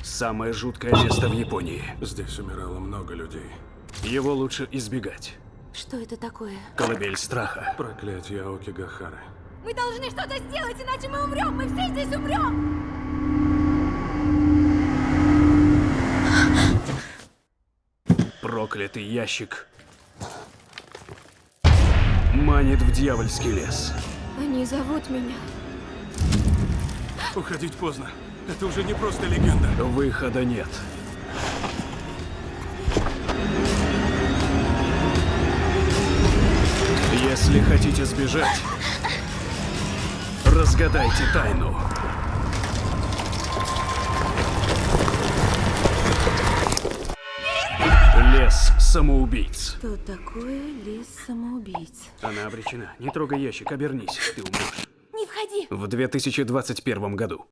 Самое жуткое место в Японии. Здесь умирало много людей. Его лучше избегать. Что это такое? Колыбель страха. Проклятие Аокигахары. Мы должны что-то сделать, иначе мы умрем! Мы все здесь умрем! Проклятый ящик манит в дьявольский лес. Они зовут меня. Уходить поздно. Это уже не просто легенда. Выхода нет. Если хотите сбежать, разгадайте тайну. Лес самоубийц. Что такое лес самоубийц? Она обречена. Не трогай ящик, обернись, ты умрешь. Не входи! В 2021 году.